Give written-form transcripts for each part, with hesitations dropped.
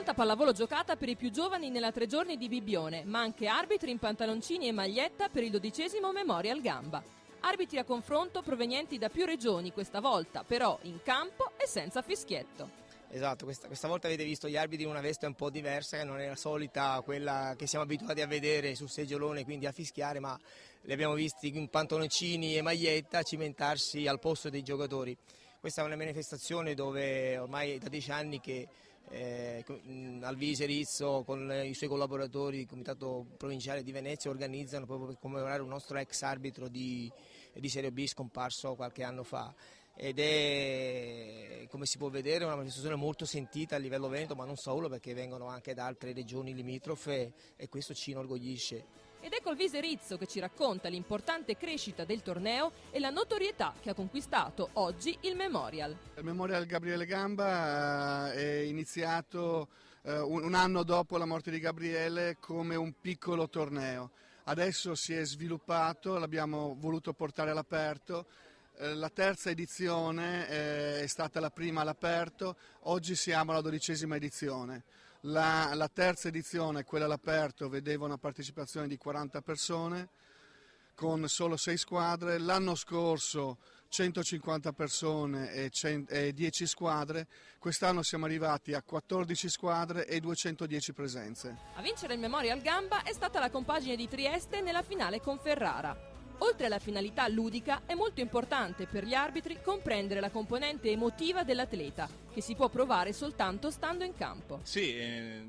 Tanta pallavolo giocata per i più giovani nella 3 giorni di Bibbione, ma anche arbitri in pantaloncini e maglietta per il 12° Memorial Gamba. Arbitri a confronto provenienti da più regioni questa volta, però in campo e senza fischietto. Esatto, questa volta avete visto gli arbitri in una veste un po' diversa, che non è la solita, quella che siamo abituati a vedere sul seggiolone, quindi a fischiare, ma li abbiamo visti in pantaloncini e maglietta cimentarsi al posto dei giocatori. Questa è una manifestazione dove ormai da 10 anni che Alvise Rizzo con i suoi collaboratori, il Comitato Provinciale di Venezia, organizzano proprio per commemorare un nostro ex arbitro di Serie B scomparso qualche anno fa. Ed è, come si può vedere, una manifestazione molto sentita a livello veneto, ma non solo, perché vengono anche da altre regioni limitrofe e questo ci inorgoglisce. Ed ecco Alvise Rizzo che ci racconta l'importante crescita del torneo e la notorietà che ha conquistato oggi il Memorial. Il Memorial Gabriele Gamba è iniziato un anno dopo la morte di Gabriele come un piccolo torneo. Adesso si è sviluppato, l'abbiamo voluto portare all'aperto. La terza edizione è stata la prima all'aperto, oggi siamo alla 12ª edizione. La terza edizione, quella all'aperto, vedeva una partecipazione di 40 persone con solo 6 squadre, l'anno scorso 150 persone e 10 squadre, quest'anno siamo arrivati a 14 squadre e 210 presenze. A vincere il Memorial Gamba è stata la compagine di Trieste nella finale con Ferrara. Oltre alla finalità ludica, è molto importante per gli arbitri comprendere la componente emotiva dell'atleta, che si può provare soltanto stando in campo. Sì,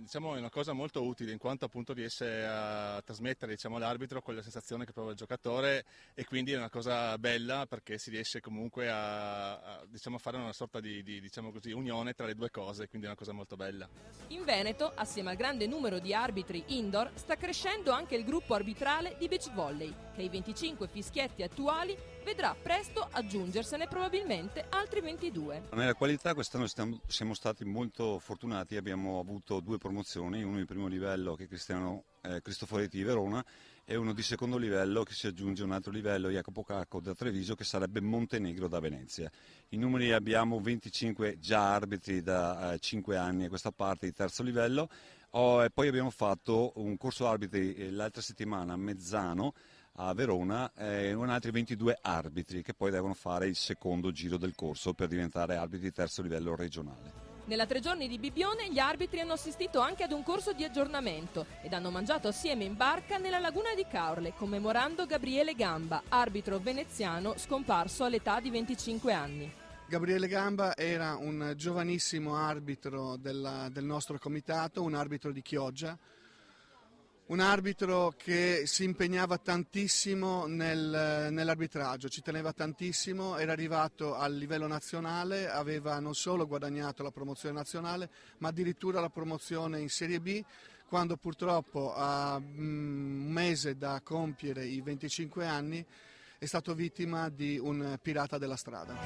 diciamo è una cosa molto utile in quanto appunto riesce a trasmettere, diciamo, all'arbitro quella sensazione che prova il giocatore e quindi è una cosa bella perché si riesce comunque a fare una sorta di diciamo così, unione tra le due cose, quindi è una cosa molto bella. In Veneto, assieme al grande numero di arbitri indoor, sta crescendo anche il gruppo arbitrale di beach volley, che ai 25 fischietti attuali vedrà presto aggiungersene probabilmente altri 22. Nella qualità quest'anno siamo stati molto fortunati, abbiamo avuto 2 promozioni, uno di primo livello che è Cristoforetti di Verona e uno di secondo livello che si aggiunge un altro livello, Jacopo Cacco da Treviso, che sarebbe Montenegro da Venezia. In numeri abbiamo 25 già arbitri da 5 anni a questa parte di terzo livello, e poi abbiamo fatto un corso arbitri l'altra settimana a Mezzano a Verona e altri 22 arbitri che poi devono fare il secondo giro del corso per diventare arbitri di terzo livello regionale. Nella 3 giorni di Bibbione gli arbitri hanno assistito anche ad un corso di aggiornamento ed hanno mangiato assieme in barca nella laguna di Caorle, commemorando Gabriele Gamba, arbitro veneziano scomparso all'età di 25 anni. Gabriele Gamba era un giovanissimo arbitro del nostro comitato, un arbitro di Chioggia, un arbitro che si impegnava tantissimo nell'arbitraggio, ci teneva tantissimo, era arrivato al livello nazionale, aveva non solo guadagnato la promozione nazionale ma addirittura la promozione in Serie B, quando purtroppo a un mese da compiere i 25 anni è stato vittima di un pirata della strada.